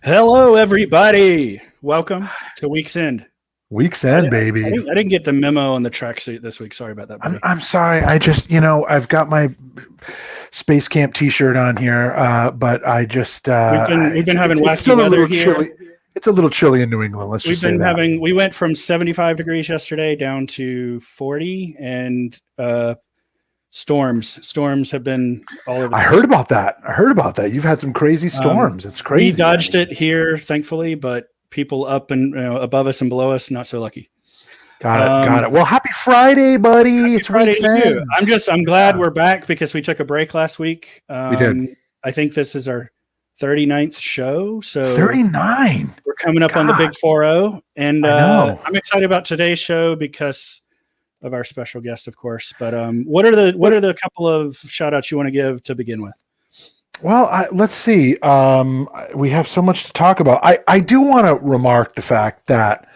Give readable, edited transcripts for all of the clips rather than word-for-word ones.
Hello, everybody. Welcome to Week's End. Week's End, baby. I didn't get the memo on the tracksuit this week. Sorry about that, buddy. I'm sorry. I just, I've got my Space Camp T-shirt on here, but I just We've been having it's wacky still a weather little here. chilly. It's a little chilly in New England. Let's just say that. We went from 75 degrees yesterday down to 40, and storms have been all over. I heard about that. You've had some crazy storms. It's crazy. We dodged it here, thankfully, but people up and above us and below us, not so lucky. Got it. Well, happy Friday, buddy. It's Friday Week's End. I'm glad we're back because we took a break last week. We did. I think this is our 39th show. So 39. We're coming up on the big 4-0. And I'm excited about today's show because of our special guest, of course. But what are the couple of shout outs you want to give to begin with? Well, let's see. We have so much to talk about. I do want to remark the fact that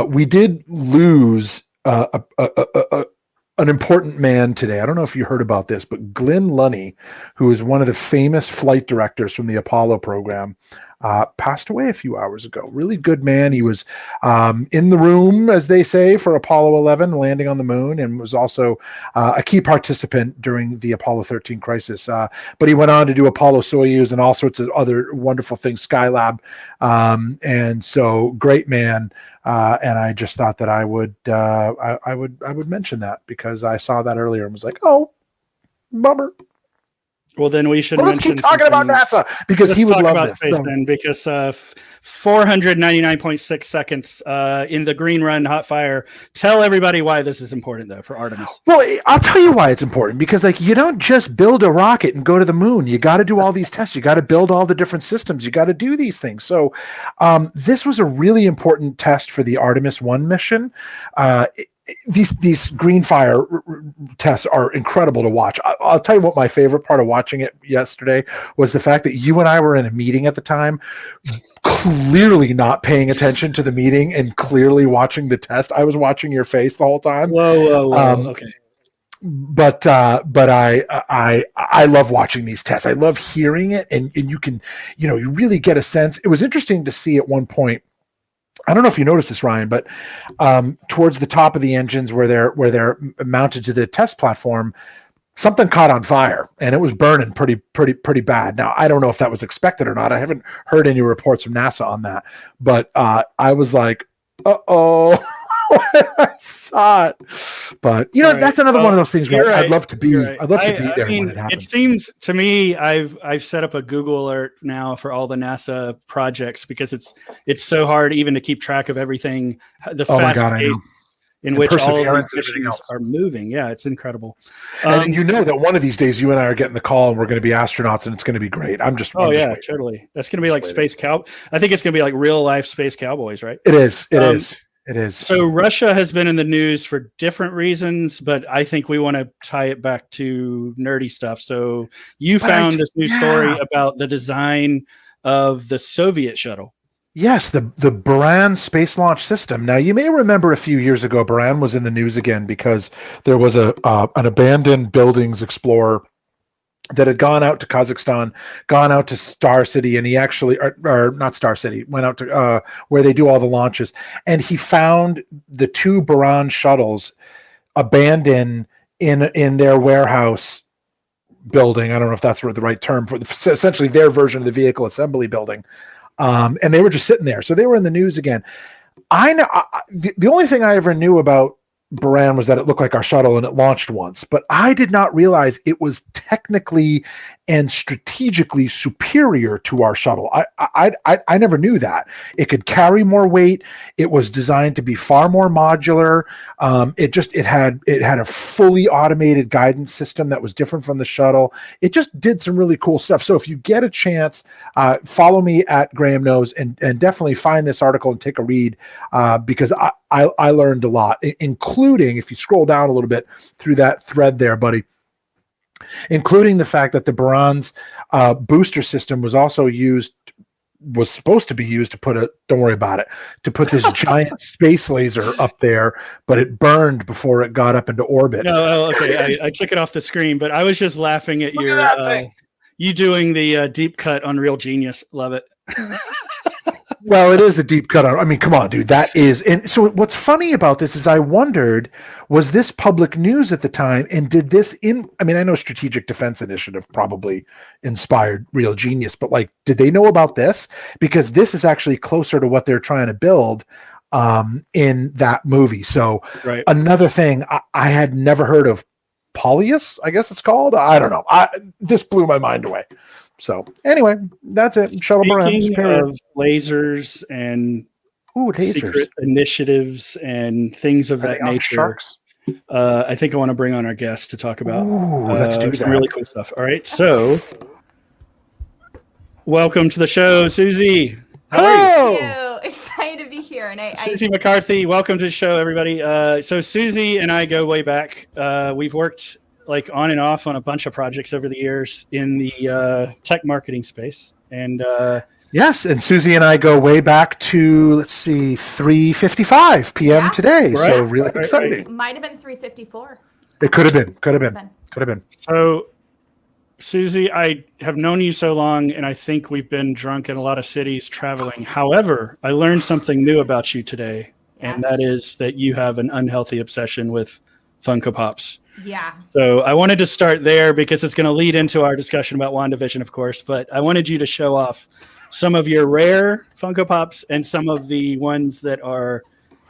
we did lose an important man today. I don't know if you heard about this, but Glenn Lunny, who is one of the famous flight directors from the Apollo program, passed away a few hours ago. Really good man. He was in the room, as they say, for Apollo 11 landing on the moon, and was also a key participant during the Apollo 13 crisis. But he went on to do Apollo Soyuz and all sorts of other wonderful things, Skylab. And so great man. And I just thought that I would mention that because I saw that earlier and was like, oh, bummer. Well, then we should let's keep talking about NASA because he would love this. Space then, because 499.6 seconds in the green run hot fire. Tell everybody why this is important, though, for Artemis. Well, I'll tell you why it's important because, you don't just build a rocket and go to the moon. You got to do all these tests. You got to build all the different systems. You got to do these things. So, this was a really important test for the Artemis 1 mission. These green fire tests are incredible to watch. I'll tell you what my favorite part of watching it yesterday was the fact that you and I were in a meeting at the time, clearly not paying attention to the meeting and clearly watching the test. I was watching your face the whole time. Whoa. Okay. But I love watching these tests. I love hearing it, and you can, you really get a sense. It was interesting to see at one point. I don't know if you noticed this, Ryan, but towards the top of the engines where they're mounted to the test platform, something caught on fire and it was burning pretty bad. Now, I don't know if that was expected or not. I haven't heard any reports from NASA on that, but I was like, uh-oh. I saw it, but that's another one of those things where I'd love to be. I'd love to be there when it happens. It seems to me I've set up a Google alert now for all the NASA projects because it's so hard even to keep track of everything. The fast pace in which all of these missions are moving. Yeah, it's incredible. And that one of these days you and I are getting the call and we're going to be astronauts and it's going to be great. Totally. That's going to be like space cow. I think it's going to be like real life space cowboys, right? It is. It is. So Russia has been in the news for different reasons, but I think we want to tie it back to nerdy stuff. So you found this new story about the design of the Soviet shuttle. Yes, the Buran space launch system. Now, you may remember a few years ago, Buran was in the news again because there was an abandoned buildings explorer that had gone out to Kazakhstan, gone out to Star City, and he actually, or not Star City, went out to where they do all the launches, and he found the two Buran shuttles abandoned in their warehouse building. I don't know if that's the right term for essentially their version of the vehicle assembly building, and they were just sitting there. So they were in the news again. I know the only thing I ever knew about Buran was that it looked like our shuttle and it launched once, but I did not realize it was technically and strategically superior to our shuttle. I never knew that. It could carry more weight. It was designed to be far more modular. It had a fully automated guidance system that was different from the shuttle. It just did some really cool stuff. So if you get a chance, follow me at Graeme Knows and definitely find this article and take a read because I learned a lot, including if you scroll down a little bit through that thread there, buddy, including the fact that the Buran's booster system was supposed to be used to don't worry about it, to put this giant space laser up there, but it burned before it got up into orbit. No, okay. I took it off the screen, but I was just laughing at you doing the deep cut on Real Genius. Love it. Well, it is a deep cut. I mean, come on, dude. That is. And so what's funny about this is I wondered, was this public news at the time? And did this I mean, I know Strategic Defense Initiative probably inspired Real Genius, but like, did they know about this? Because this is actually closer to what they're trying to build in that movie. So another thing, I had never heard of Polyus, I guess it's called. I don't know. This blew my mind away. So anyway, that's it. Shuttle brands. Of lasers and secret initiatives and things of that nature. I think I want to bring on our guest to talk about let's do some that. really cool stuff. All right, so welcome to the show, Suzie. How are you? Thank you. Excited to be here. And Suzie McCarthy, welcome to the show, everybody. So Suzie and I go way back. We've worked like on and off on a bunch of projects over the years in the tech marketing space. And yes, and Suzie and I go way back to, let's see, 3:55 p.m. today. Right. So really exciting. Might have been 3:54. It could have been. So Suzie, I have known you so long, and I think we've been drunk in a lot of cities traveling. However, I learned something new about you today, and that is that you have an unhealthy obsession with Funko Pops. Yeah. So I wanted to start there because it's going to lead into our discussion about Wanda Vision, of course. But I wanted you to show off some of your rare Funko Pops and some of the ones that are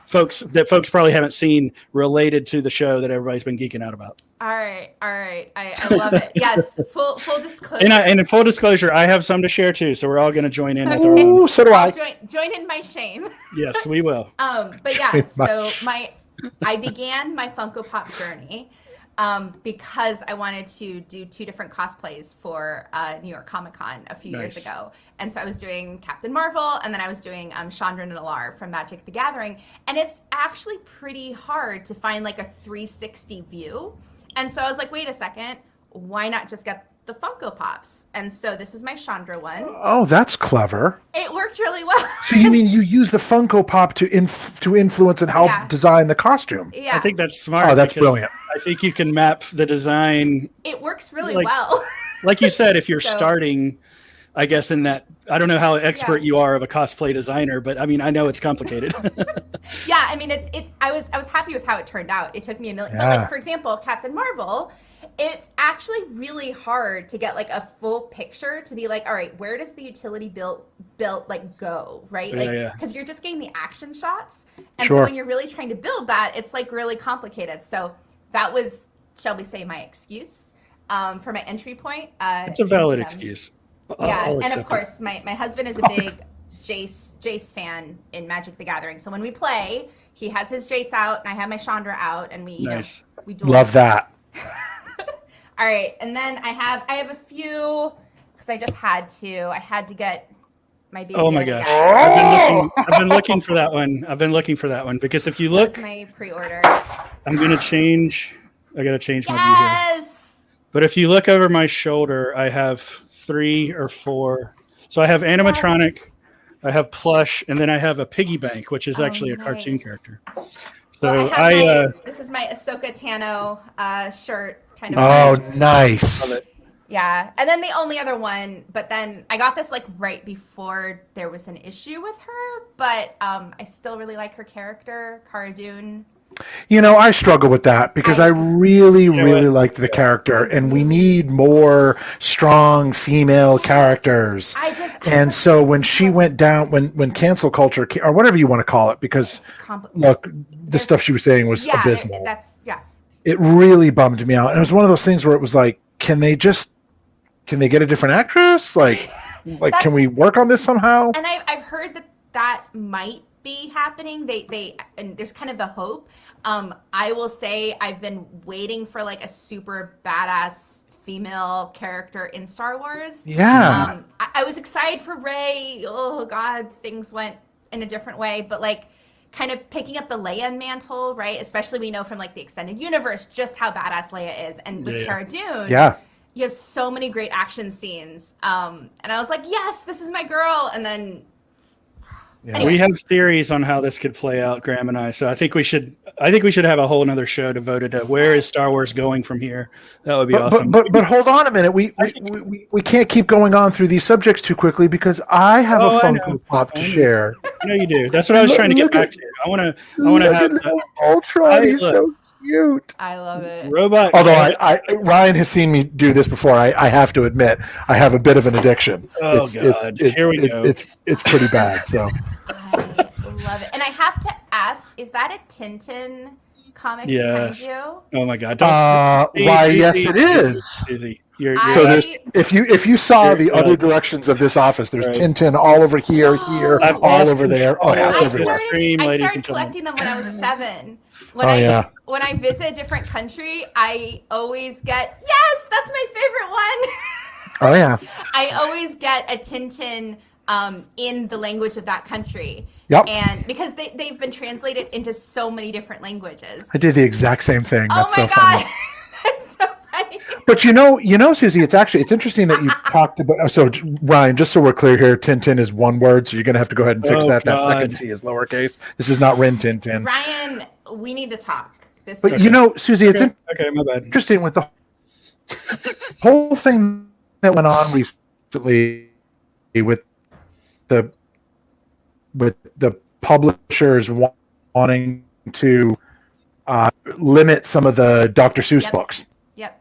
folks probably haven't seen related to the show that everybody's been geeking out about. All right. I love it. Yes. Full disclosure. And in full disclosure, I have some to share too. So we're all going to join in. Ooh, so do I. Join in my shame. Yes, we will. But yeah. So I began my Funko Pop journey because I wanted to do 2 different cosplays for New York Comic Con a few years ago. And so I was doing Captain Marvel, and then I was doing Chandra Nalar from Magic the Gathering. And it's actually pretty hard to find like a 360 view. And so I was like, wait a second, why not just get the Funko Pops? And so this is my Chandra one. Oh, that's clever. It worked really well. So you mean you use the Funko Pop to influence and help design the costume? Yeah. I think that's smart. Oh, that's brilliant. I think you can map the design. It works really well. Like you said, if you're starting, I guess in that, I don't know how expert you are of a cosplay designer, but I mean, I know it's complicated. Yeah, I mean, I was happy with how it turned out. It took me a million, but like, for example, Captain Marvel, it's actually really hard to get like a full picture to be like, all right, where does the utility built like go, right? Like, because you're just getting the action shots. And so when you're really trying to build that, it's like really complicated. So that was, shall we say, my excuse for my entry point. It's a valid excuse. And of course, my husband is a big Jace fan in Magic the Gathering. So when we play, he has his Jace out, and I have my Chandra out, and we we duel. Love that. All right, and then I have a few because I just had to. I had to get my baby. Oh my gosh! I've been looking for that one. I've been looking for that one because if you look, that's my pre-order. I'm gonna change. I gotta change my view here. Yes. But if you look over my shoulder, I have 3 or 4. So I have animatronic, I have plush, and then I have a piggy bank, which is actually a cartoon character. So well, this is my Ahsoka Tano shirt. Kind of. Oh, nice. Love it. Yeah, and then the only other one, but then I got this like right before there was an issue with her, but I still really like her character, Cara Dune. You know, I struggle with that because I really liked the character, and we need more strong female characters. And so when she went down, when cancel culture, or whatever you want to call it, because look, the stuff she was saying was abysmal. It really bummed me out. And it was one of those things where it was like, can they get a different actress? Like can we work on this somehow? And I've heard that might be happening. They and there's kind of the hope. I will say I've been waiting for like a super badass female character in Star Wars. Yeah. I was excited for Rey. Oh God, things went in a different way, but like kind of picking up the Leia mantle, right? Especially we know from like the extended universe just how badass Leia is, and with Cara Dune, you have so many great action scenes. And I was like, yes, this is my girl. And then Yeah. Anyway. We have theories on how this could play out, Graeme and I. So I think we should have a whole another show devoted to where is Star Wars going from here. That would be awesome. But hold on a minute. We can't keep going on through these subjects too quickly because I have a Funko Pop to share. No, you do. That's what I was trying to get back to. I want to have Ultron. He's so cute. I love it. Robot. Although Ryan has seen me do this before. I have to admit I have a bit of an addiction. Oh God! Here we go. It's pretty bad. So. I love it. And I have to ask, is that a Tintin comic behind you? Oh my God! Why? Yes, it is. If you saw the other directions of this office, there's Tintin all over here, all over there. Oh, yeah, I started collecting them when I was 7. When I visit a different country, I always get, yes, that's my favorite one. Oh yeah. I always get a Tintin in the language of that country. Yep. And because they've been translated into so many different languages. I did the exact same thing. That's my so God. funny. That's so funny. But you know, Suzie, it's interesting that you talked about. So Ryan, just so we're clear here, Tintin is one word, so you're gonna have to go ahead and fix that. God. That second T is lowercase. This is not Rin Tin Tin. Ryan, we need to talk. But you know, Suzie, it's my bad. interesting with the whole thing that went on recently with the publishers wanting to limit some of the Dr. Seuss books. Yep.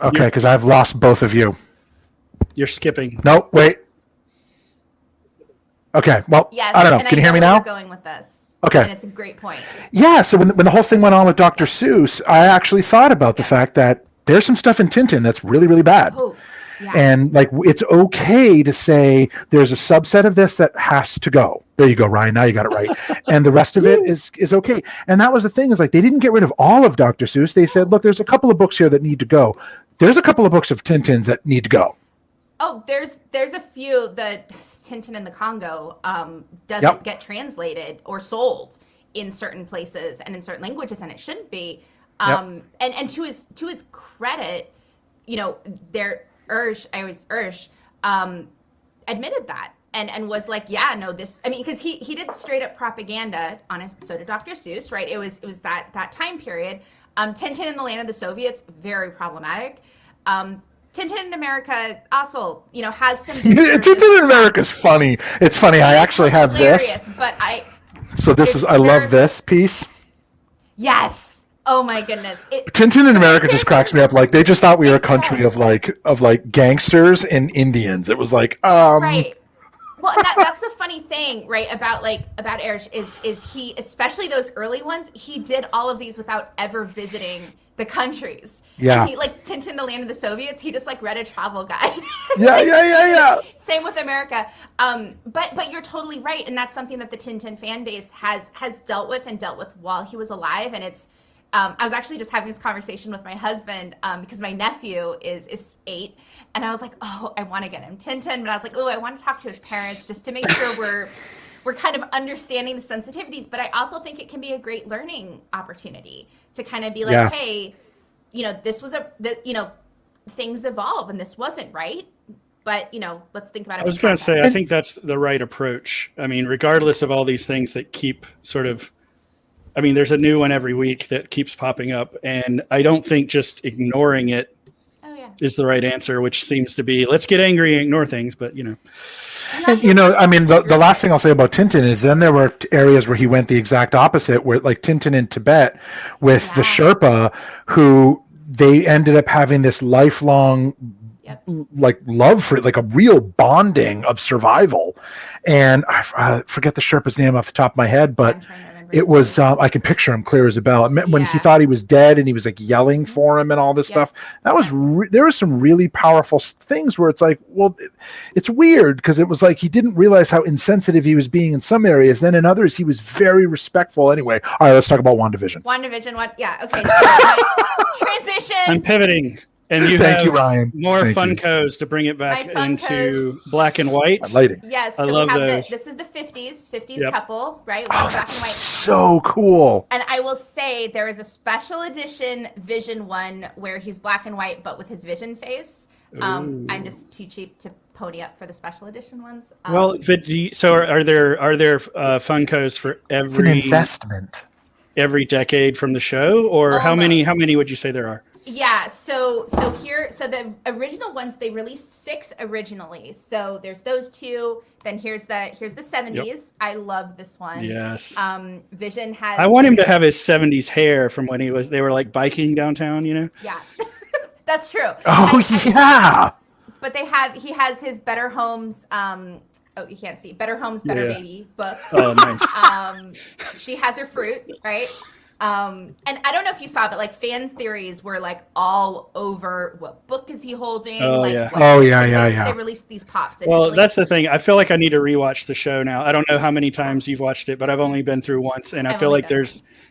Okay, because I've lost both of you. You're skipping. No, wait. Okay, well, yes, I don't know. Can you hear me now? We're going with this. Okay. And it's a great point. Yeah, so when the whole thing went on with Dr. Seuss, I actually thought about the fact that there's some stuff in Tintin that's really, really bad. Oh, yeah. And like, it's okay to say there's a subset of this that has to go. There you go, Ryan. Now you got it right. And the rest of it is okay. And that was the thing, is like, they didn't get rid of all of Dr. Seuss. They said, look, there's a couple of books here that need to go. There's a couple of books of Tintins that need to go. Oh, there's a few. The Tintin in the Congo doesn't get translated or sold in certain places and in certain languages, and it shouldn't be. And to his credit, you know, Ursh admitted that and was like, yeah, no, this. I mean, because he did straight up propaganda on it. So did Dr. Seuss, right? It was that time period. Tintin in the Land of the Soviets, very problematic. Tintin in America also, you know, has some. Tintin in America is funny. It's funny. I actually have this. But I love this piece. Yes. Oh my goodness. Tintin in America just cracks me up. Like, they just thought we were a country of like gangsters and Indians. It was like, Right. Well, that's the funny thing, right, about Erich is he, especially those early ones, he did all of these without ever visiting the countries. Yeah. And he, like, Tintin, the Land of the Soviets, he just, like, read a travel guide. Yeah. Same with America. But you're totally right, and that's something that the Tintin fan base has dealt with while he was alive, and it's I was actually just having this conversation with my husband because my nephew is 8, and I was like, oh, I want to get him Tintin, but I was like, oh, I want to talk to his parents just to make sure we're kind of understanding the sensitivities. But I also think it can be a great learning opportunity to kind of be like, hey, you know, this was things evolve and this wasn't right. But, you know, let's think about it. I was going to say, I think that's the right approach. I mean, regardless of all these things that keep sort of, I mean, there's a new one every week that keeps popping up, and I don't think just ignoring it is the right answer, which seems to be, let's get angry and ignore things, but, you know. And, you know, I mean, the last thing I'll say about Tintin is then there were areas where he went the exact opposite, where like Tintin in Tibet with the Sherpa, who they ended up having this lifelong like love for it, like a real bonding of survival. And I forget the Sherpa's name off the top of my head, but it was, I can picture him clear as a bell. When he thought he was dead and he was like yelling for him and all this stuff, that was, there was some really powerful things where it's like, well, it's weird because it was like, he didn't realize how insensitive he was being in some areas. Then in others, he was very respectful. Anyway, all right, let's talk about WandaVision. Okay. So transition. I'm pivoting. And you Thank have you, Ryan. more Thank Funkos to bring it back into black and white. Lighting. Yes, I so love we have those. this is the 50s couple, right? One black and white. So cool. And I will say there is a special edition Vision one where he's black and white, but with his Vision face. I'm just too cheap to pony up for the special edition ones. Well, but are there Funkos for It's an investment. every decade from the show, or how many would you say there are? Yeah, so the original ones, they released 6 originally. So there's those 2. Then here's the 70s. Yep. I love this one. Yes. Vision has. I want him to have his 70s hair from when they were like biking downtown, you know? Yeah. That's true. Yeah. But he has his Better Homes, you can't see, Better Homes, Better Baby book. Oh, nice. She has her fruit, right? And I don't know if you saw, but like fans' theories were like all over what book is he holding? Oh, yeah. They released these pops. Well, that's the thing. I feel like I need to rewatch the show now. I don't know how many times you've watched it, but I've only been through once, and I feel like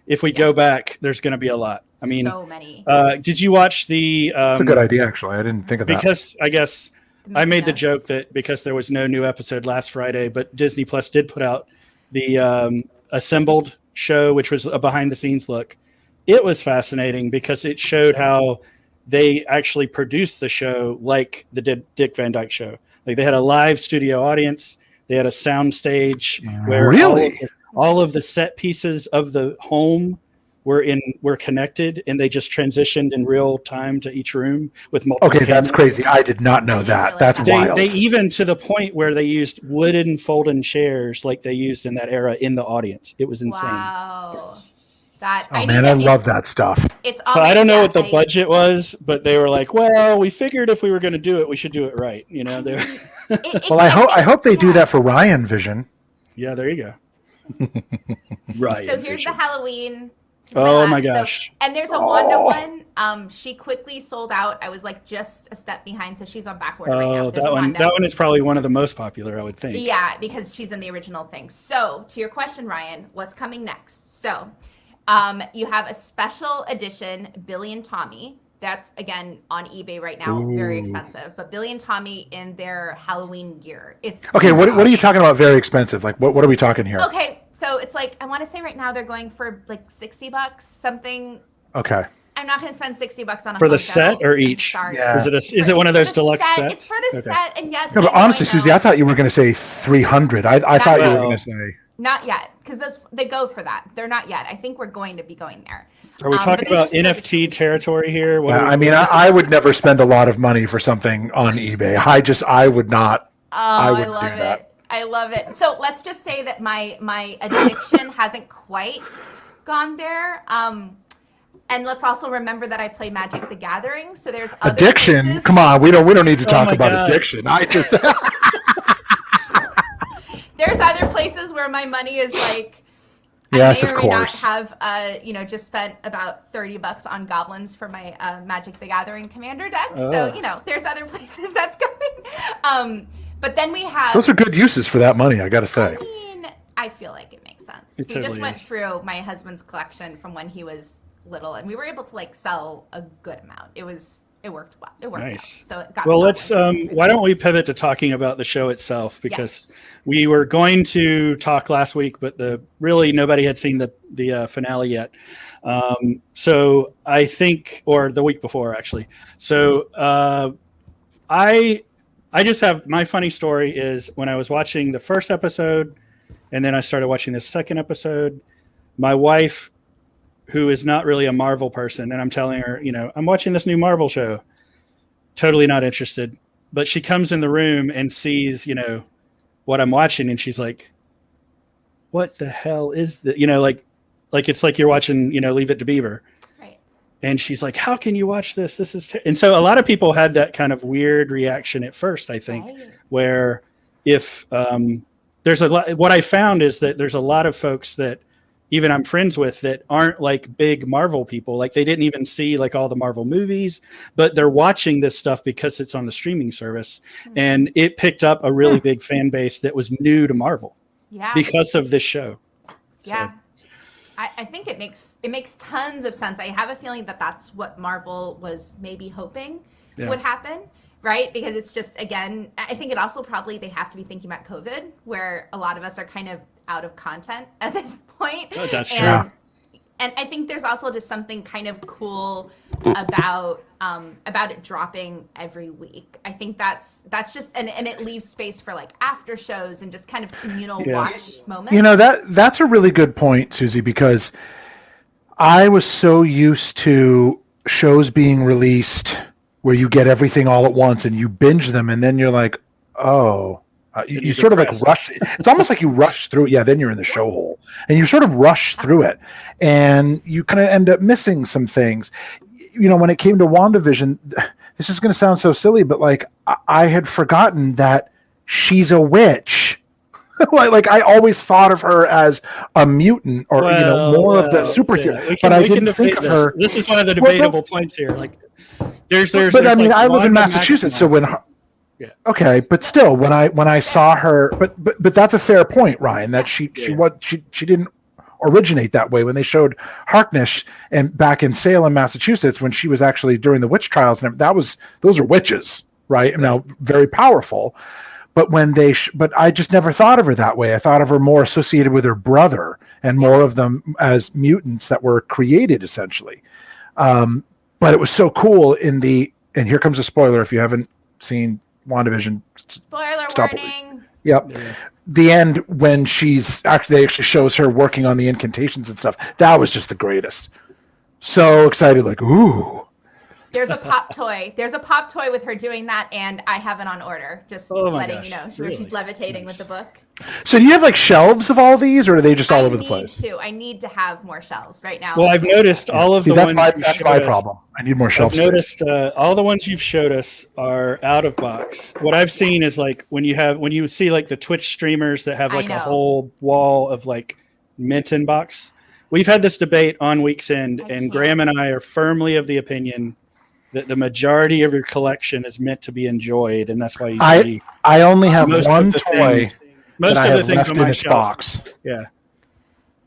if we go back, there's going to be a lot. I mean, so many. Did you watch the? That's a good idea, actually. I didn't think of that. Because I guess I made the joke that because there was no new episode last Friday, but Disney Plus did put out the assembled show, which was a behind the scenes look. It was fascinating because it showed how they actually produced the show like the Dick Van Dyke Show. Like they had a live studio audience, they had a sound stage where all of the set pieces of the home were connected, and they just transitioned in real time to each room with multiple cameras. That's crazy. I did not know that. That's wild. They even, to the point where they used wooden folding chairs like they used in that era in the audience. It was insane. Wow. I love that stuff. I don't know what the budget was, but they were like, well, we figured if we were going to do it, we should do it right. You know, well, I hope they do that for Ryan Vision. Yeah, there you go. Right. So here's the Halloween. Oh my gosh. And there's a Wanda one. She quickly sold out. I was like just a step behind, so she's on back order right now. That one is probably one of the most popular, I would think. Yeah, because she's in the original thing. So to your question, Ryan, what's coming next? So you have a special edition Billy and Tommy. That's, again, on eBay right now. Ooh. Very expensive. But Billy and Tommy in their Halloween gear. Okay, what are you talking about very expensive? Like, what are we talking here? Okay, so it's like, I want to say right now they're going for like $60, something. Okay. I'm not going to spend $60 on a for the set or each. Sorry. Yeah. Is it one of those deluxe sets? It's for the set, and yes. No, but honestly, Suzie, I thought you were going to say 300. I thought you were going to say. Not yet, because they go for that. They're not yet. I think we're going to be going there. Are we talking about NFT territory here? I mean, I would never spend a lot of money for something on eBay. I would not. I love it. I love it. So let's just say that my addiction hasn't quite gone there. And let's also remember that I play Magic the Gathering. So there's other addiction. Places. Come on, we don't need to talk about addiction. I just. There's other places where my money is like. Yes, I may or may not course. have, just spent about $30 on goblins for my Magic the Gathering Commander deck. So, there's other places that's going. But then we have... Those are good uses for that money, I got to say. I mean, I feel like it makes sense. We totally just went is. through my husband's collection from when he was little, and we were able to, sell a good amount. It worked well. It worked nice. out. So it got let's why don't we pivot to talking about the show itself, because we were going to talk last week, but really nobody had seen the finale yet. So I think, or the week before actually. So I just have my funny story is when I was watching the first episode and then I started watching the second episode, my wife, who is not really a Marvel person, and I'm telling her, I'm watching this new Marvel show. Totally not interested. But she comes in the room and sees, what I'm watching, and she's like, what the hell is that? Like it's like you're watching, Leave It to Beaver. Right. And she's like, how can you watch this? This is and so a lot of people had that kind of weird reaction at first, I think, where if there's a lot, what I found is that there's a lot of folks that even I'm friends with that aren't like big Marvel people. Like they didn't even see like all the Marvel movies, but they're watching this stuff because it's on the streaming service. Mm-hmm. And it picked up a really big fan base that was new to Marvel because of this show. Yeah. So. I think it makes tons of sense. I have a feeling that that's what Marvel was maybe hoping would happen. Right? Because it's just, again, I think it also probably they have to be thinking about COVID, where a lot of us are kind of out of content at this point. Oh, that's true. And I think there's also just something kind of cool about it dropping every week. I think that's just and it leaves space for like after shows and just kind of communal watch moments. You know, that's a really good point, Suzie, because I was so used to shows being released where you get everything all at once and you binge them, and then you're like, oh. You sort of like rush. It's almost like you rush through it. Yeah, then you're in the show hole, and you sort of rush through it, and you kind of end up missing some things. You know, when it came to Wanda Vision, this is going to sound so silly, but like I had forgotten that she's a witch. like I always thought of her as a mutant, or more of the superhero. Yeah. But I didn't think of her. This is one of the debatable points here. Like, there's. But I mean, I live in Massachusetts, so when. Yeah. Okay, but still, when I saw her, but that's a fair point, Ryan. That she didn't originate that way. When they showed Harkness and back in Salem, Massachusetts, when she was actually during the witch trials, and those are witches, right? Now very powerful, but when but I just never thought of her that way. I thought of her more associated with her brother, and more of them as mutants that were created essentially. But it was so cool and here comes a spoiler if you haven't seen WandaVision. Spoiler warning. Yep. Yeah. The end when they actually shows her working on the incantations and stuff. That was just the greatest. So excited, like, ooh. There's a pop toy. There's a pop toy with her doing that, and I have it on order. Just letting you know, where she's levitating with the book. So do you have like shelves of all these, or are they just all over the place? I need to have more shelves right now. Well, I've noticed all of the ones. That's my problem. I need more shelves. I've noticed all the ones you've showed us are out of box. What I've seen is like when you see like the Twitch streamers that have like a whole wall of like mint in box. We've had this debate on Week's End, and Graeme and I are firmly of the opinion that the majority of your collection is meant to be enjoyed, and that's why you see. I only have one toy. Most of the things on my shelf. Box. Yeah.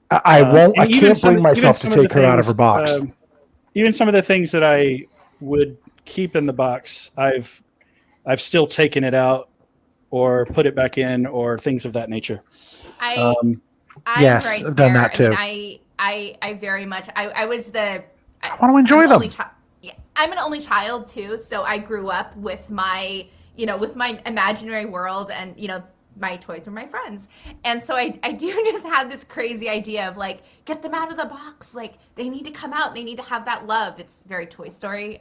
I won't. I can't bring myself to take her out of her box. Even some of the things that I would keep in the box, I've still taken it out or put it back in, or things of that nature. Yes, I've done that too. I very much. I was the. I want to enjoy them. I'm an only child too, so I grew up with my imaginary world, and my toys were my friends. And so I do just have this crazy idea of like, get them out of the box. Like, they need to come out. They need to have that love. It's very Toy Story.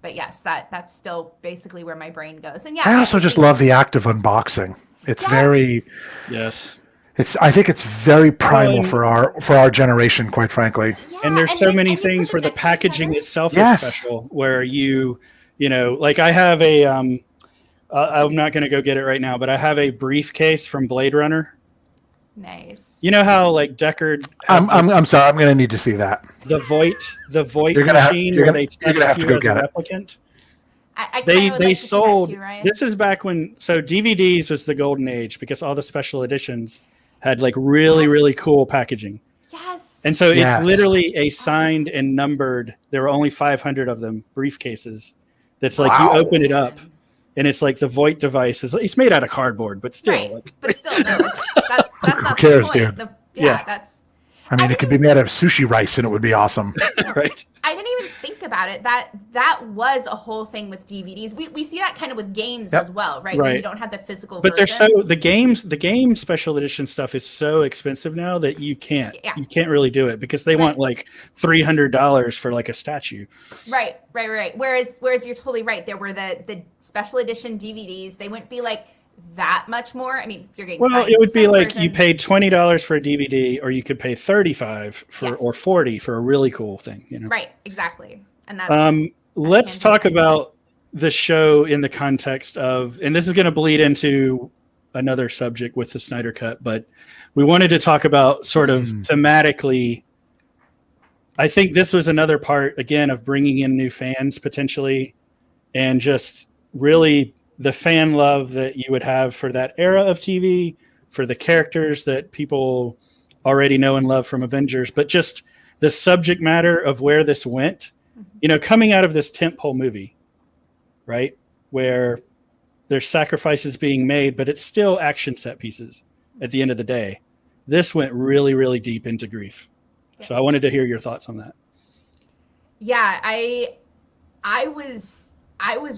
But yes, that's still basically where my brain goes. And yeah, I also just love the act of unboxing. It's very. Yes. I think it's very primal for our generation, quite frankly. Yeah, and there's so many things where the packaging itself is special. Where like I have a I'm not going to go get it right now, but I have a briefcase from Blade Runner. Nice. You know how like Deckard. I'm sorry. I'm going to need to see that. The Voight machine where they test you as a replicant. They sold. This is back when DVDs was the golden age because all the special editions had like really cool packaging. Yes. And so it's literally a signed and numbered. There were only 500 of them briefcases. That's like you open it up, and it's like the Voight device. It's made out of cardboard, but still. Right. But still, no, that's not Who cares, the point. dude? That's. I mean, it could be made out of sushi rice, and it would be awesome. Right. I didn't even think about it. That was a whole thing with DVDs. We see that kind of with games as well, right? When you don't have the physical. But they're the game special edition stuff is so expensive now that you can't really do it because they want like $300 for like a statue. Right. Whereas you're totally right. There were the special edition DVDs. They wouldn't be like that much more. I mean, if you're getting it would be like you paid $20 for a DVD, or you could pay $35 or $40 for a really cool thing. Right, exactly. And that's let's talk about the show in the context of, and this is going to bleed into another subject with the Snyder Cut, but we wanted to talk about sort of thematically. I think this was another part again of bringing in new fans potentially, and just really the fan love that you would have for that era of TV, for the characters that people already know and love from Avengers, but just the subject matter of where this went, coming out of this tentpole movie, right? Where there's sacrifices being made, but it's still action set pieces at the end of the day. This went really, really deep into grief. So I wanted to hear your thoughts on that. Yeah, I was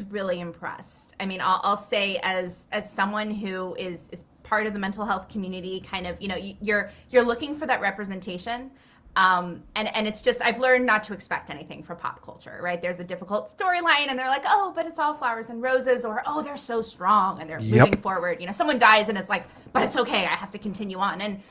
really impressed. I mean, I'll say as someone who is part of the mental health community, kind of, you're looking for that representation. And it's just, I've learned not to expect anything from pop culture, right? There's a difficult storyline and they're like, oh, but it's all flowers and roses, or, oh, they're so strong and they're moving forward. Someone dies and it's like, but it's okay, I have to continue on. And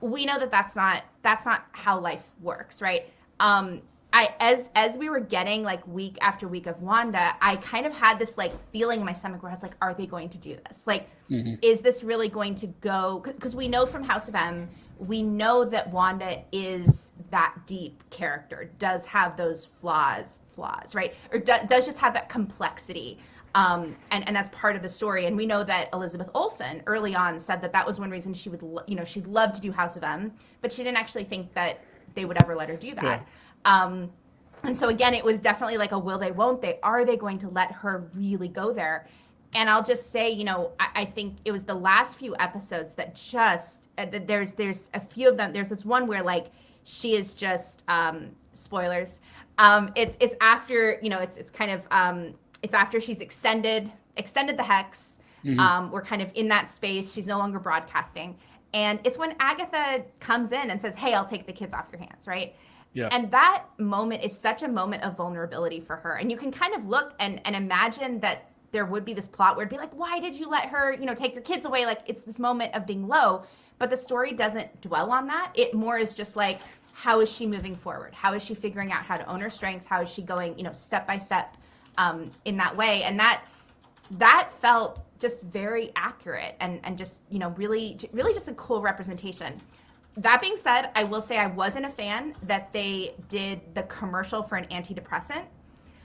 we know that that's not how life works, right? As we were getting like week after week of Wanda, I kind of had this like feeling in my stomach where I was like, are they going to do this? Like, is this really going to go? Because we know from House of M, we know that Wanda is that deep character, does have those flaws, right? Or does just have that complexity. And that's part of the story. And we know that Elizabeth Olsen early on said that was one reason she would, she'd love to do House of M, but she didn't actually think that they would ever let her do that. Yeah. And so again, it was definitely like a will they, won't they? Are they going to let her really go there? And I'll just say, I think it was the last few episodes that just, there's a few of them. There's this one where like she is just, spoilers. It's after, it's kind of, it's after she's extended the hex. We're kind of in that space. She's no longer broadcasting. And it's when Agatha comes in and says, hey, I'll take the kids off your hands, right? Yeah. And that moment is such a moment of vulnerability for her. And you can kind of look and imagine that there would be this plot where it'd be like, why did you let her, take your kids away? Like, it's this moment of being low. But the story doesn't dwell on that. It more is just like, how is she moving forward? How is she figuring out how to own her strength? How is she going, step by step in that way? And that felt just very accurate and just, really just a cool representation. That being said, I will say I wasn't a fan that they did the commercial for an antidepressant,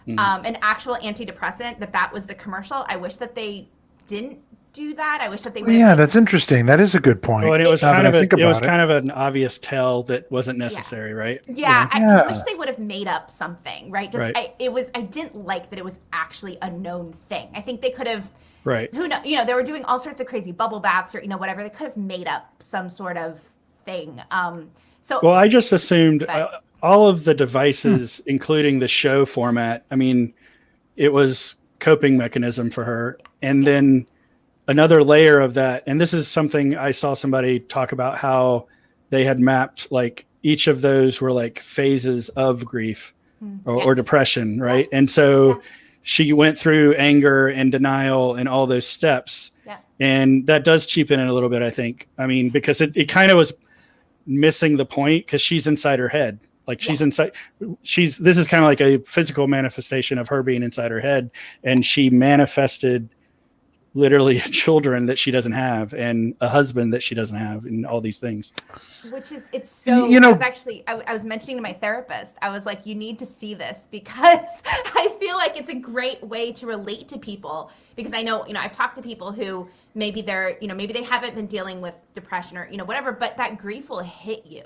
an actual antidepressant, that was the commercial. I wish that they didn't do that. I wish that they would. Yeah, that's interesting. That is a good point. Well, and it was kind of an obvious tell that wasn't necessary, right? Yeah, I wish they would have made up something, right? Just I didn't like that it was actually a known thing. I think they could have. Right. Who know? They were doing all sorts of crazy bubble baths or whatever. They could have made up some sort of thing. Well, I just assumed all of the devices, including the show format. I mean, it was coping mechanism for her, and then another layer of that. And this is something I saw somebody talk about, how they had mapped like each of those were like phases of grief or depression, right? And so she went through anger and denial and all those steps. Yeah. And that does cheapen it a little bit, I think. I mean, because it kind of was missing the point, because she's inside her head. Like she's inside, this is kind of like a physical manifestation of her being inside her head. And she manifested literally children that she doesn't have and a husband that she doesn't have and all these things. Which is, it's so, I was mentioning to my therapist, I was like, you need to see this, because I feel like it's a great way to relate to people, because I know, I've talked to people who maybe maybe they haven't been dealing with depression or, whatever, but that grief will hit you,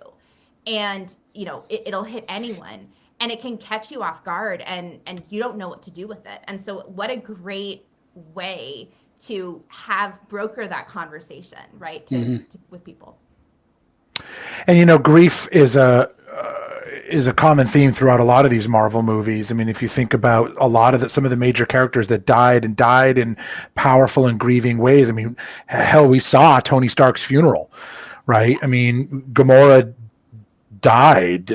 and, it'll hit anyone, and it can catch you off guard, and you don't know what to do with it. And so what a great way to broker that conversation, right, with people. And grief is a common theme throughout a lot of these Marvel movies. I mean, if you think about some of the major characters that died in powerful and grieving ways. I mean, hell, we saw Tony Stark's funeral, right? Yes. I mean, Gamora died,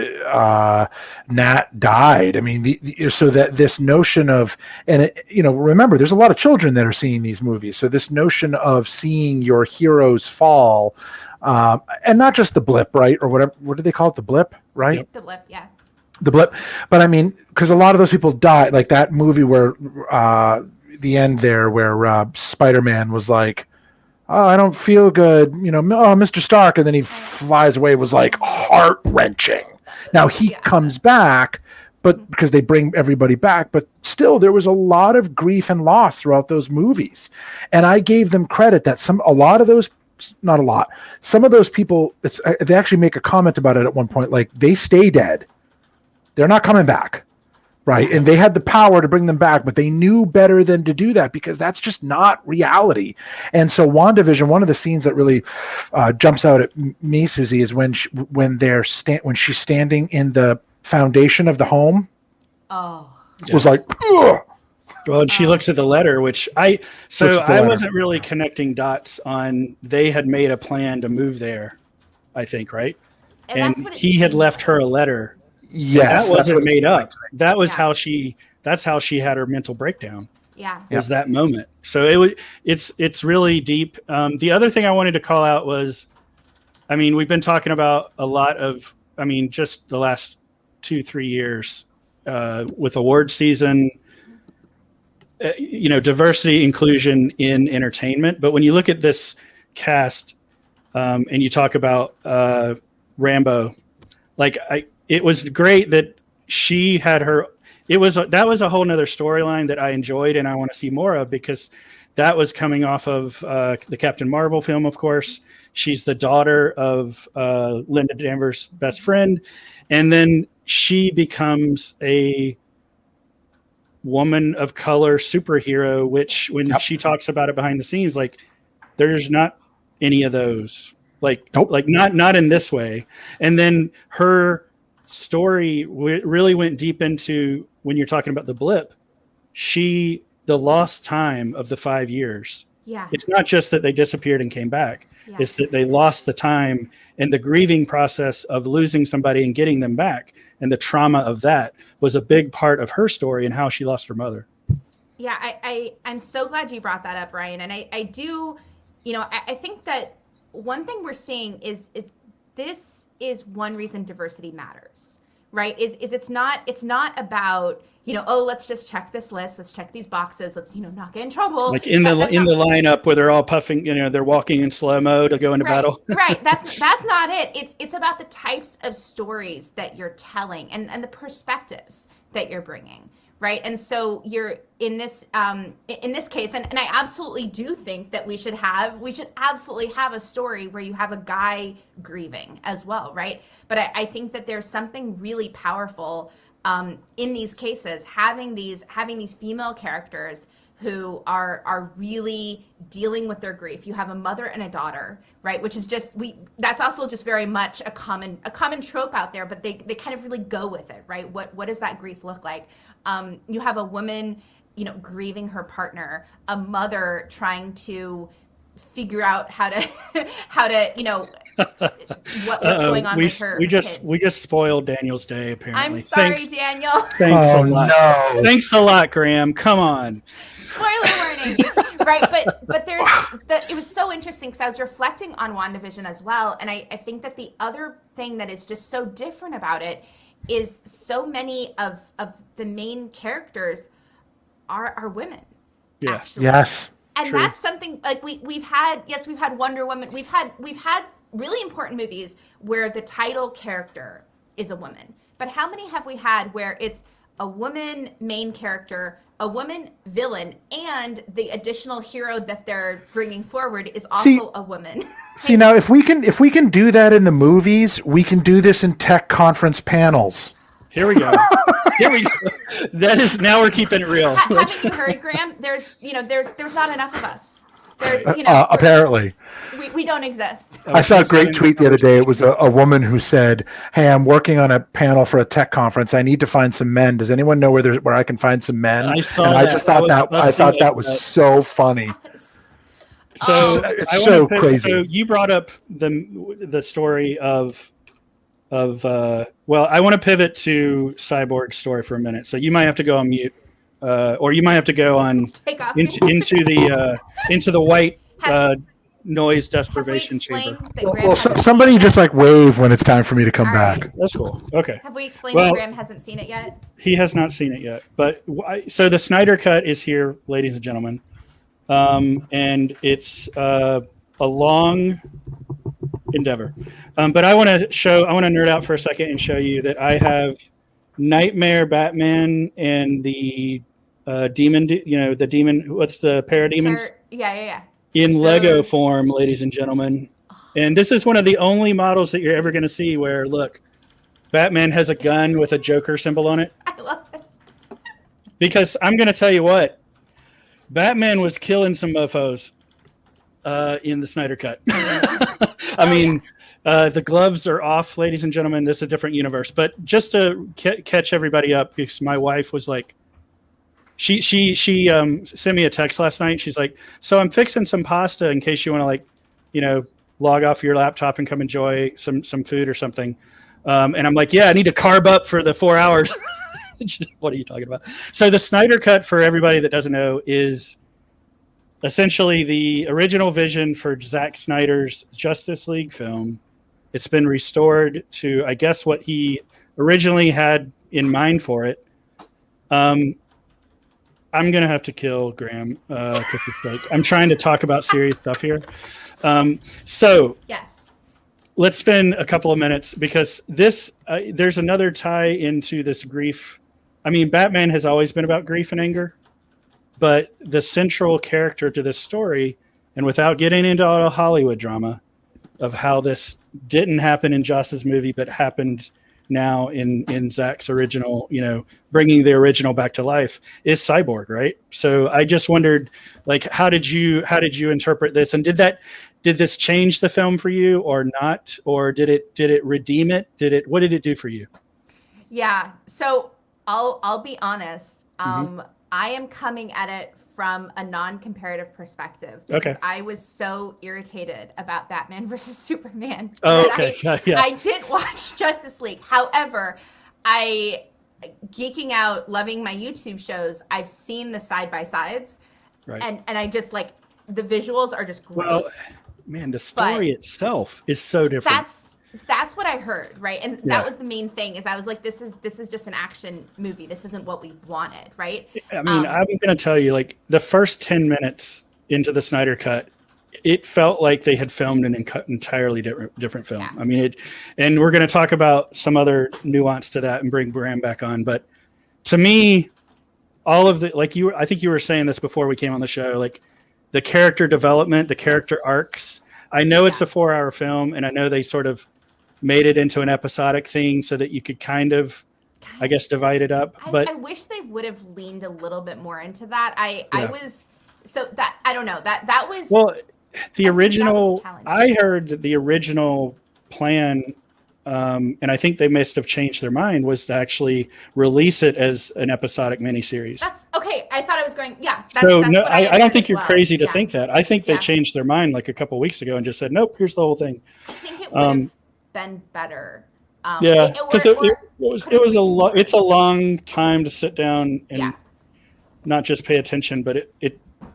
Nat died. I mean, so that this notion of, and remember, there's a lot of children that are seeing these movies. So this notion of seeing your heroes fall, and not just the blip, right? Or whatever, what do they call it? The blip, right? Yep. The blip, yeah. The blip. But I mean, because a lot of those people died, like that movie where, the end there where Spider-Man was like, oh, I don't feel good, Mr. Stark, and then he flies away, was like heart-wrenching. Now he comes back, but because they bring everybody back, but still there was a lot of grief and loss throughout those movies. And I gave them credit that some of those people, they actually make a comment about it at one point, like they stay dead. They're not coming back. right? And they had the power to bring them back, but they knew better than to do that because that's just not reality. And so WandaVision, one of the scenes that really jumps out at me, Suzie, is when she's standing in the foundation of the home. Oh, was like, ugh. Well, and she looks at the letter, which I wasn't really connecting dots on. They had made a plan to move there, I think, right? And he had left her a letter. Yes, that wasn't made up. That was how she. That's how she had her mental breakdown. Yeah, was that moment. So it's really deep. The other thing I wanted to call out was, I mean, we've been talking about a lot of, I mean, just the last 2-3 years with award season. Diversity, inclusion in entertainment. But when you look at this cast and you talk about Rambo, it was great that she had her. That was a whole nother storyline that I enjoyed and I want to see more of because that was coming off of the Captain Marvel film, of course. She's the daughter of Linda Danvers' best friend. And then she becomes a woman of color superhero, which when she talks about it behind the scenes, there's not any of those, not in this way. And then her story really went deep into, when you're talking about the blip, the lost time of the 5 years. Yeah. It's not just that they disappeared and came back. Yeah. It's that they lost the time and the grieving process of losing somebody and getting them back. And the trauma of that was a big part of her story and how she lost her mother. Yeah, I'm so glad you brought that up, Ryan. And I do, I think that one thing we're seeing is this is one reason diversity matters, right? Is it's not about, let's just check this list, let's check these boxes, let's, not get in trouble. Like in the lineup where they're all puffing, they're walking in slow-mo to go into battle. Right. That's not it. It's about the types of stories that you're telling and the perspectives that you're bringing. Right. And so you're in this case, and I absolutely do think that we should absolutely have a story where you have a guy grieving as well. Right. But I think that there's something really powerful in these cases, having these female characters who are really dealing with their grief. You have a mother and a daughter, right? Which is that's also just very much a common trope out there, but they kind of really go with it, right? What does that grief look like? You have a woman, grieving her partner, a mother trying to figure out how to what's going on with her kids. We just spoiled Daniel's day, apparently. I'm sorry, Daniel. Thanks a lot. No. Thanks a lot, Graeme. Come on. Spoiler warning. Right, but it was so interesting because I was reflecting on WandaVision as well, and I think that the other thing that is just so different about it is so many of the main characters are women. Yeah. Actually. Yes. And true. That's something we've had Wonder Woman. We've had really important movies where the title character is a woman. But how many have we had where it's a woman main character, a woman villain, and the additional hero that they're bringing forward is also a woman? See, now if we can do that in the movies, we can do this in tech conference panels. Here we go. That is, now we're keeping it real. Haven't you heard, Graeme? There's not enough of us. There's, apparently. We don't exist. I saw a great tweet the other day. It was a woman who said, "Hey, I'm working on a panel for a tech conference. I need to find some men. Does anyone know where I can find some men?" I saw that. I thought that was so funny. So it's so crazy. So you brought up the story of I want to pivot to Cyborg's story for a minute. So you might have to go on mute, or you might have to go on into the white noise deprivation chamber. Well, somebody just wave when it's time for me to come back. That's cool. Okay. Have we explained that Graeme hasn't seen it yet? He has not seen it yet. But so the Snyder Cut is here, ladies and gentlemen, and it's a long endeavor. But I want to nerd out for a second and show you that I have Nightmare Batman and the demon. The demon. What's the parademons? Yeah. In Lego form, ladies and gentlemen. And this is one of the only models that you're ever going to see where, look, Batman has a gun with a Joker symbol on it. I love it. Because I'm going to tell you what, Batman was killing some mofos in the Snyder Cut. I mean, the gloves are off, ladies and gentlemen. This is a different universe. But just to catch everybody up, because my wife was like, she sent me a text last night. She's like, so I'm fixing some pasta in case you want to, like, you know, log off your laptop and come enjoy some food or something. And I'm like, yeah, I need to carb up for the 4 hours. What are you talking about? So the Snyder Cut, for everybody that doesn't know, is essentially the original vision for Zack Snyder's Justice League film. It's been restored to, I guess, what he originally had in mind for it. I'm going to have to kill Graeme because I'm trying to talk about serious stuff here. So yes, let's spend a couple of minutes because this there's another tie into this grief. I mean, Batman has always been about grief and anger, but the central character to this story, and without getting into all the Hollywood drama of how this didn't happen in Joss's movie, but happened now in Zack's original, you know, bringing the original back to life, is Cyborg, right? So I just wondered, like, how did you interpret this, and did this change the film for you or not, or did it redeem it? What did it do for you? Yeah. So I'll be honest. I am coming at it from a non-comparative perspective because I was so irritated about Batman versus Superman. I did watch Justice League. However, geeking out, loving my YouTube shows, I've seen the side-by-sides, and I just, like, the visuals are just gross. Well, man, the story itself is so different. That's what I heard, right? And that was the main thing, is I was like, this is just an action movie. This isn't what we wanted, right? I mean, I'm going to tell you, like, the first 10 minutes into the Snyder Cut, it felt like they had filmed an entirely different film. Yeah. I mean, and we're going to talk about some other nuance to that and bring Graeme back on. But to me, all of the, like, I think you were saying this before we came on the show, like, the character development, the character arcs. I know it's a 4-hour film, and I know they sort of made it into an episodic thing so that you could kind of, I guess, divide it up. But I wish they would have leaned a little bit more into that. I was, so that, I don't know, that was, well, the original, I heard that the original plan, and I think they must have changed their mind, was to actually release it as an episodic miniseries. That's okay. I thought I was going, that's no, I don't think you're crazy to think that. I think they changed their mind like a couple of weeks ago and just said, nope, here's the whole thing. I think it would have been better. Because it's a long time to sit down and not just pay attention, but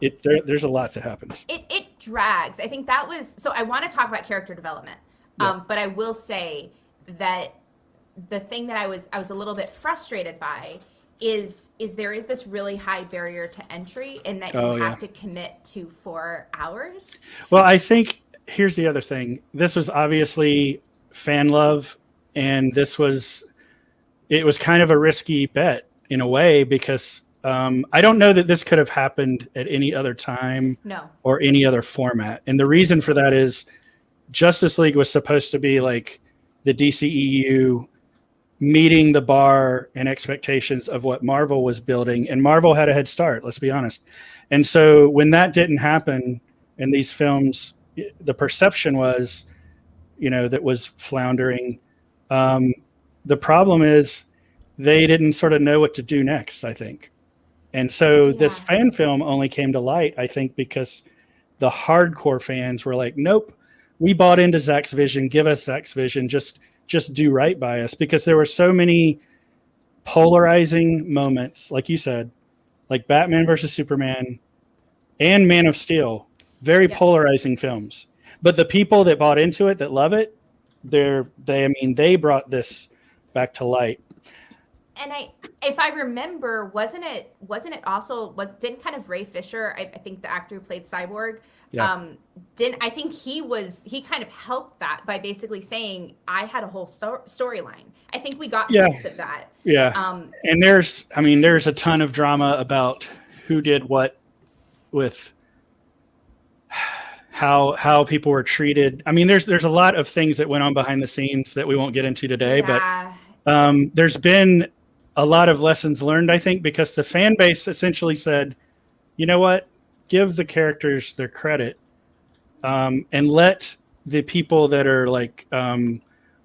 there's a lot that happens. It drags. I think that was, so I want to talk about character development. But I will say that the thing that I was a little bit frustrated by is there is this really high barrier to entry in that you have to commit to 4 hours. Well, I think here's the other thing. This was obviously fan love, and it was kind of a risky bet in a way, because I don't know that this could have happened at any other time or any other format. And the reason for that is Justice League was supposed to be like the DCEU meeting the bar and expectations of what Marvel was building. And Marvel had a head start, let's be honest. And so when that didn't happen in these films, the perception was, that was floundering. The problem is they didn't sort of know what to do next, I think. And so this fan film only came to light, I think, because the hardcore fans were like, nope, we bought into Zack's vision. Give us Zack's vision. Just do right by us. Because there were so many polarizing moments, like you said, like Batman versus Superman and Man of Steel, very polarizing films. But the people that bought into it, that love it, they brought this back to light. And if I remember, wasn't it also didn't kind of Ray Fisher, I think the actor who played Cyborg, I think he kind of helped that by basically saying, I had a whole storyline. I think we got bits of that. Yeah. And there's a ton of drama about who did what with how people were treated. I mean, there's a lot of things that went on behind the scenes that we won't get into today, but there's been a lot of lessons learned, I think, because the fan base essentially said, you know what, give the characters their credit, and let the people that are like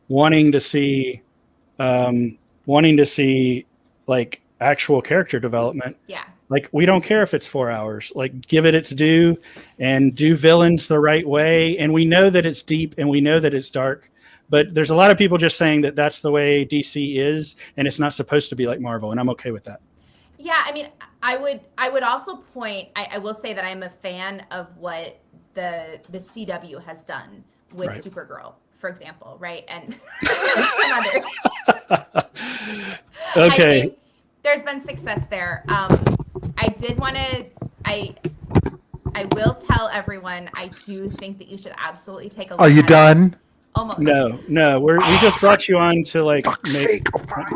wanting to see like actual character development. Yeah. Like, we don't care if it's 4 hours. Like, give it its due and do villains the right way. And we know that it's deep and we know that it's dark. But there's a lot of people just saying that that's the way DC is, and it's not supposed to be like Marvel, and I'm okay with that. Yeah, I mean, I would also point. I will say that I'm a fan of what the CW has done with Supergirl, for example, right, and some others. Okay. I think there's been success there. I did want to. I will tell everyone. I do think that you should absolutely take a look. Are you done? Almost. No, we just brought you on to like make.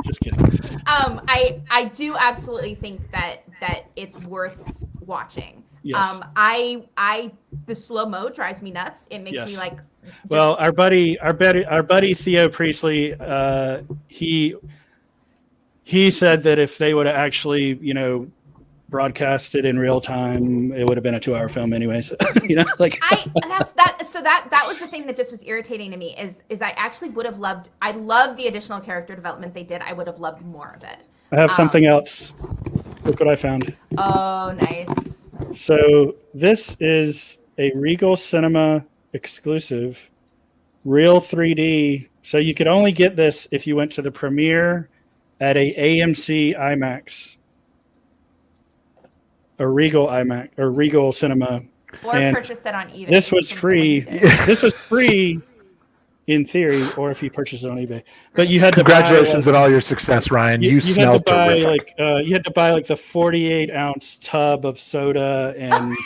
Just kidding. I do absolutely think that it's worth watching. Yes. The slow mo drives me nuts. It makes me like. Well, our buddy Theo Priestley, he said that if they would have actually, broadcast it in real time, it would have been a 2-hour film anyways. Like that was the thing that just was irritating to me is I actually would have loved. I love the additional character development they did. I would have loved more of it. I have something else. Look what I found. Oh, nice. So this is a Regal Cinema exclusive, real 3D. So you could only get this if you went to the premiere at a AMC IMAX. A Regal IMAX or Regal Cinema, or purchase it on eBay. This was free. This was free in theory, or if you purchase it on eBay. But you had congratulations on all your success, Ryan. You smelled terrific. You had to buy like the 48-ounce tub of soda and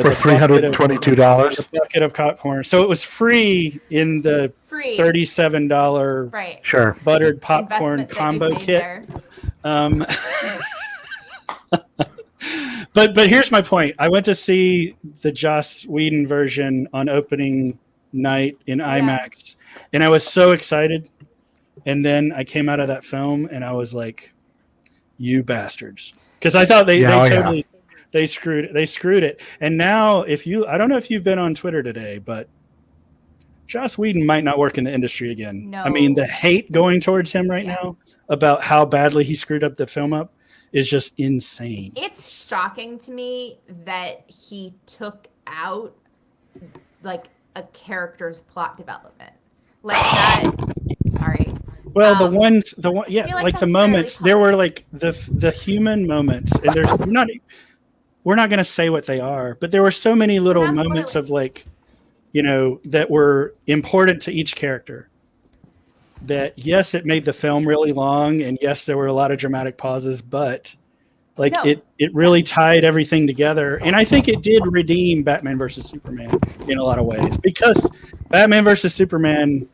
for $322, a bucket of popcorn. So it was free in the $37 buttered popcorn combo kit. But here's my point. I went to see the Joss Whedon version on opening night in IMAX, and I was so excited. And then I came out of that film, and I was like, "You bastards!" Because I thought they screwed it. And now, I don't know if you've been on Twitter today, but Joss Whedon might not work in the industry again. No. I mean, the hate going towards him right now about how badly he screwed up the film up is just insane. It's shocking to me that he took out like a character's plot development. Like that. Sorry. Well, the moments, there were like the human moments, and we're not going to say what they are, but there were so many little moments of like, that were important to each character. That yes, it made the film really long, and yes, there were a lot of dramatic pauses, but it really tied everything together, and I think it did redeem Batman versus Superman in a lot of ways, because Batman versus Superman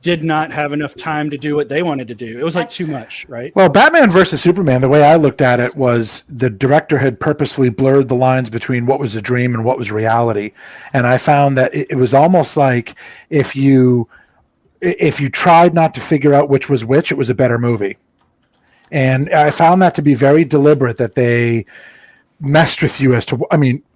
did not have enough time to do what they wanted to do. It was like too much, right? Well, Batman versus Superman, the way I looked at it was the director had purposefully blurred the lines between what was a dream and what was reality, and I found that it was almost like if you tried not to figure out which was which, it was a better movie. And I found that to be very deliberate, that they messed with you as to,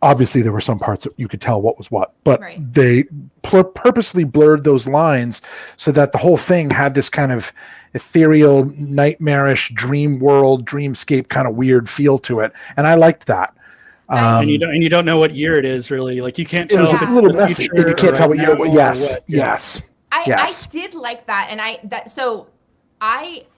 obviously there were some parts that you could tell what was what, but they purposely blurred those lines so that the whole thing had this kind of ethereal, nightmarish, dream world, dreamscape kind of weird feel to it. And I liked that. And you don't know what year it is, really. Like, you can't tell. It was a little messy. You can't tell what year. Yes. I did like that, and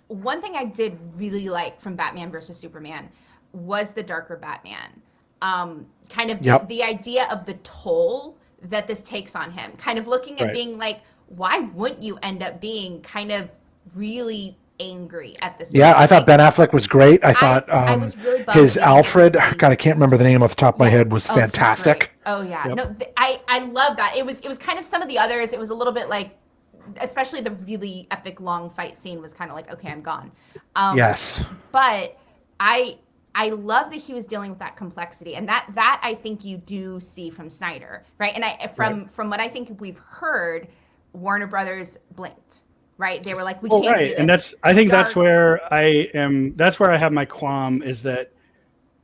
one thing I did really like from Batman versus Superman was the darker Batman. Kind of the idea of the toll that this takes on him. Kind of looking at being like, why wouldn't you end up being kind of really angry at this point? I thought Ben Affleck was great. I thought I was really bummed his Alfred, God, I can't remember the name off the top of my head, was fantastic. Oh yeah, no, I love that. It was kind of some of the others. It was a little bit like, especially the really epic long fight scene was kind of like, okay, I'm gone. Yes. But I love that he was dealing with that complexity, and that I think you do see from Snyder, right? And from what I think we've heard, Warner Brothers blinked. right? They were like, we can't do this. And I think that's where I am. That's where I have my qualm, is that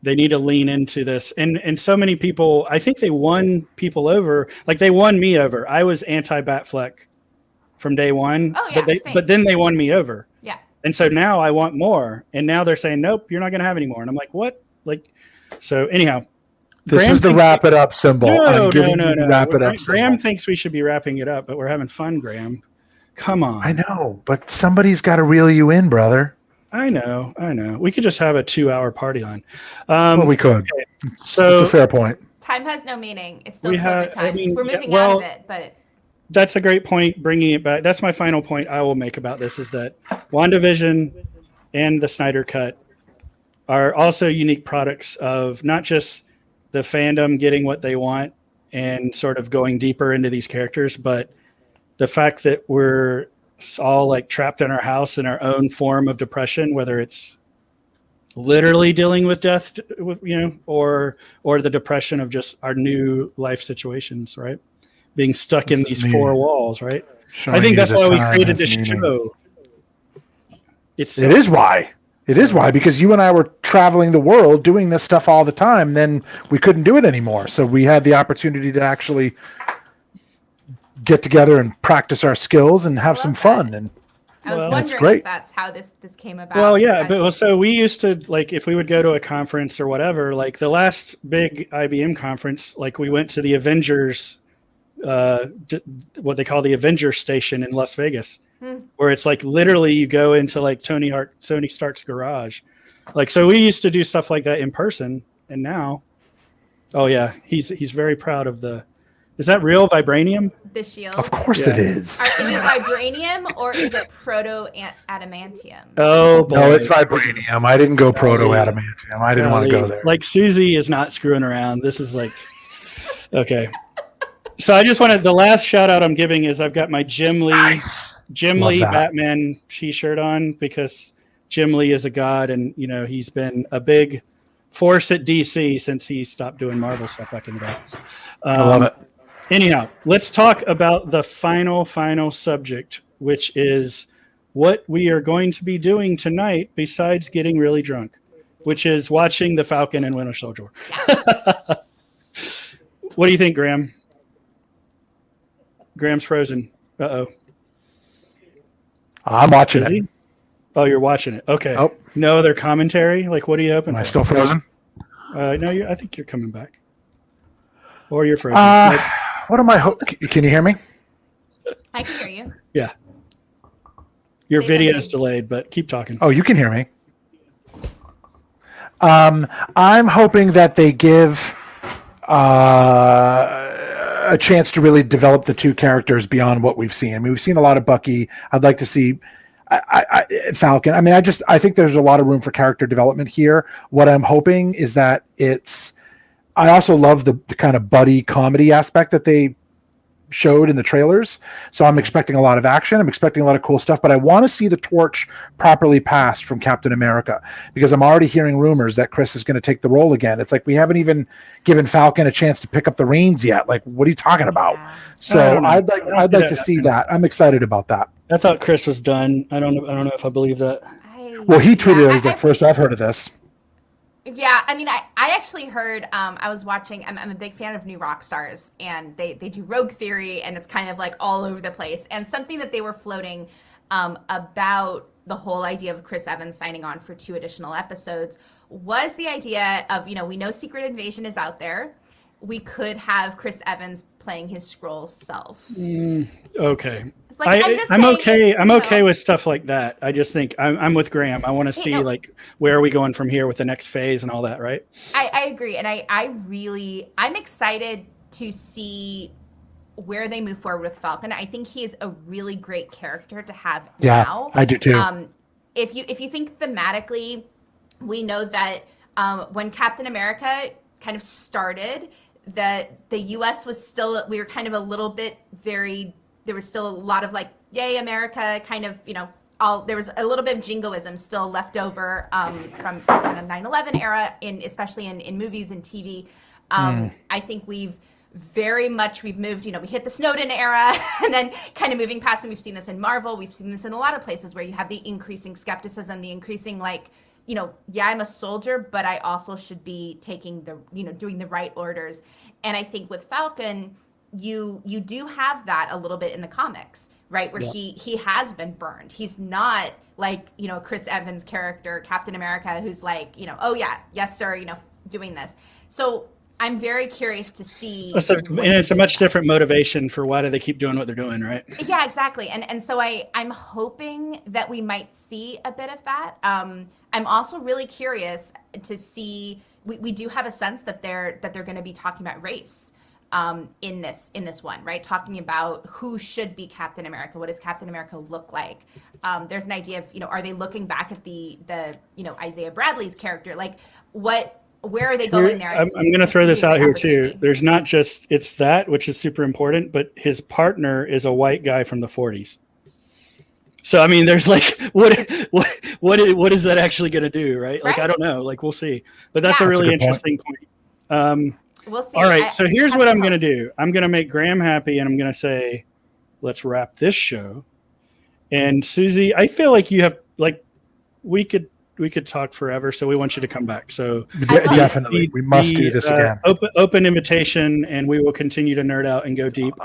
they need to lean into this. And so many people, I think they won people over. Like they won me over. I was anti-Batfleck from day one. Oh, yeah, but then they won me over. Yeah. And so now I want more. And now they're saying, nope, you're not going to have any more. And I'm like, what? Like, so anyhow. This is the wrap it up symbol. No. Wrap it up. Graeme thinks we should be wrapping it up, but we're having fun, Graeme. Come on. I know, but somebody's got to reel you in, brother. I know. We could just have a 2-hour party on. Well, we could. Okay. So it's a fair point. Time has no meaning. It's still COVID times. We're moving out of it, but that's a great point. Bringing it back. That's my final point I will make about this, is that Wanda Vision and the Snyder Cut are also unique products of not just the fandom getting what they want and sort of going deeper into these characters, but the fact that we're all like trapped in our house in our own form of depression, whether it's literally dealing with death, or the depression of just our new life situations, right? Being stuck in these four walls, right? I think that's why we created this show. It is why. It is why, because you and I were traveling the world doing this stuff all the time. Then we couldn't do it anymore. So we had the opportunity to actually get together and practice our skills and have some fun. And I was wondering if that's how this came about. Well, yeah, but so we used to, like, if we would go to a conference or whatever, like the last big IBM conference, like we went to the Avengers, what they call the Avengers station in Las Vegas, where it's like literally you go into like Tony Stark's garage. Like, so we used to do stuff like that in person, and now, oh yeah, he's very proud of the. Is that real vibranium? The shield? Of course it is. Is it vibranium or is it proto-adamantium? Oh, boy. No, it's vibranium. I didn't go proto-adamantium. I didn't want to go there. Like, Suzie is not screwing around. This is like, okay. So I just wanted, the last shout out I'm giving is I've got my Jim Lee Batman t-shirt on, because Jim Lee is a god, and, he's been a big force at DC since he stopped doing Marvel stuff back in the day. I love it. Anyhow, let's talk about the final subject, which is what we are going to be doing tonight besides getting really drunk, which is watching The Falcon and Winter Soldier. Yes. What do you think, Graeme? Graeme's frozen. Uh-oh. I'm watching it. Oh, you're watching it. Okay. Oh. No other commentary? Like, what are you hoping for? Am I still frozen? No, I think you're coming back. Or you're frozen. What am I can you hear me? I can hear you. Yeah. Your video is delayed, but keep talking. Oh, you can hear me. I'm hoping that they give a chance to really develop the two characters beyond what we've seen. I mean, we've seen a lot of Bucky. I'd like to see Falcon. I mean, I think there's a lot of room for character development here. What I'm hoping is that I also love the kind of buddy comedy aspect that they showed in the trailers. So I'm expecting a lot of action. I'm expecting a lot of cool stuff, but I want to see the torch properly passed from Captain America, because I'm already hearing rumors that Chris is going to take the role again. It's like we haven't even given Falcon a chance to pick up the reins yet. Like, what are you talking about? Yeah. So I'd like to see that. I'm excited about that. I thought Chris was done. I don't know if I believe that. Well, he tweeted it. He's like, first I've heard of this. Yeah, I mean, I actually heard, I was watching, I'm a big fan of New Rock Stars, and they do Rogue Theory, and it's kind of like all over the place. And something that they were floating about the whole idea of Chris Evans signing on for 2 additional episodes was the idea of, we know Secret Invasion is out there. We could have Chris Evans playing his Skrull self. Okay. Like, I'm okay with stuff like that. I just think I'm with Graeme. I want to see like where are we going from here with the next phase and all that, right? I agree, and I'm excited to see where they move forward with Falcon. I think he is a really great character to have now. I do too. If you think thematically, we know that when Captain America kind of started, that the U.S. we were kind of a little bit there was still a lot of like, yay, America, kind of, there was a little bit of jingoism still left over from the 9/11 era, especially in movies and TV. I think we've very much we've moved, we hit the Snowden era and then kind of moving past, and we've seen this in Marvel, we've seen this in a lot of places where you have the increasing skepticism, the increasing I'm a soldier, but I also should be taking doing the right orders. And I think with Falcon, you do have that a little bit in the comics, right? Where he has been burned. He's not like, Chris Evans' character, Captain America, who's like, oh yeah, yes, sir, doing this. So I'm very curious to see. And it's a much different motivation for why do they keep doing what they're doing, right? Yeah, exactly. And so I'm hoping that we might see a bit of that. I'm also really curious to see. We do have a sense that they're going to be talking about race in this one, right? Talking about who should be Captain America. What does Captain America look like? There's an idea of are they looking back at the Isaiah Bradley's character? Like where are they going there? I'm going to throw this out here too. There's not just it's that, which is super important, but his partner is a white guy from the 40s. So I mean, there's like what is that actually going to do, right? Like I don't know. Like we'll see. But that's a really interesting point. We'll see. All right. So here's what I'm going to do. I'm going to make Graeme happy, and I'm going to say, let's wrap this show. And Suzie, I feel like you have we could talk forever, so we want you to come back. So definitely, we must do this again. Open invitation, and we will continue to nerd out and go deep.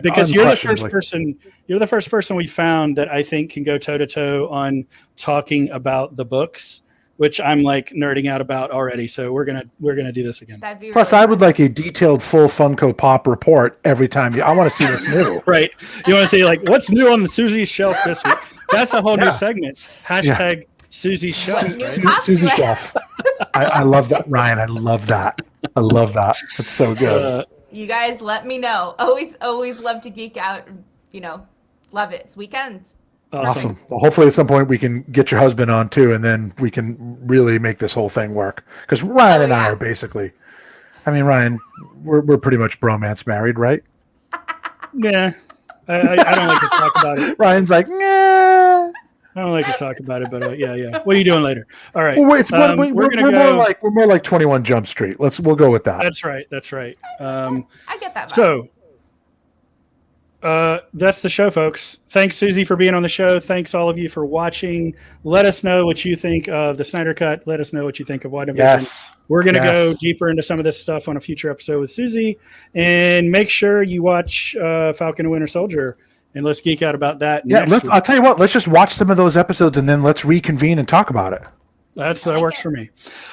Because you're the first person we found that I think can go toe to toe on talking about the books, which I'm like nerding out about already. So we're gonna do this again. Plus, I would like a detailed, full Funko Pop report every time. I want to see what's new. Right? You want to see like what's new on the Susie's shelf this week? That's a whole new segment. Hashtag Susie's shelf. Right? Susie's shelf. I love that, Ryan. I love that. It's so good. You guys, let me know. Always love to geek out. Love it. It's weekend. Awesome. Well, hopefully at some point we can get your husband on too, and then we can really make this whole thing work. Because Ryan and I are basically, Ryan, we're pretty much bromance married, right? Yeah. I don't like to talk about it. Ryan's like, nah. I don't like to talk about it, but yeah. What are you doing later? All right. Well, we're more like 21 Jump Street. We'll go with that. That's right. I get that vibe. So that's the show, folks. Thanks, Suzie, for being on the show. Thanks, all of you, for watching. Let us know what you think of the Snyder Cut. Let us know what you think of Wanda Vision. Yes. We're going to go deeper into some of this stuff on a future episode with Suzie. And make sure you watch Falcon and Winter Soldier. And let's geek out about that. Yeah, I'll tell you what. Let's just watch some of those episodes, and then let's reconvene and talk about it. That works for me.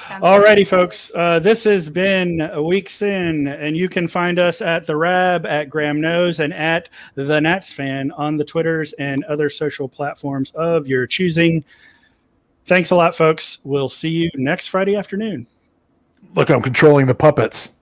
Alrighty, folks. This has been Weeks In, and you can find us at The Rab, at Graeme Knows, and at The Nats Fan on the Twitters and other social platforms of your choosing. Thanks a lot, folks. We'll see you next Friday afternoon. Look, I'm controlling the puppets.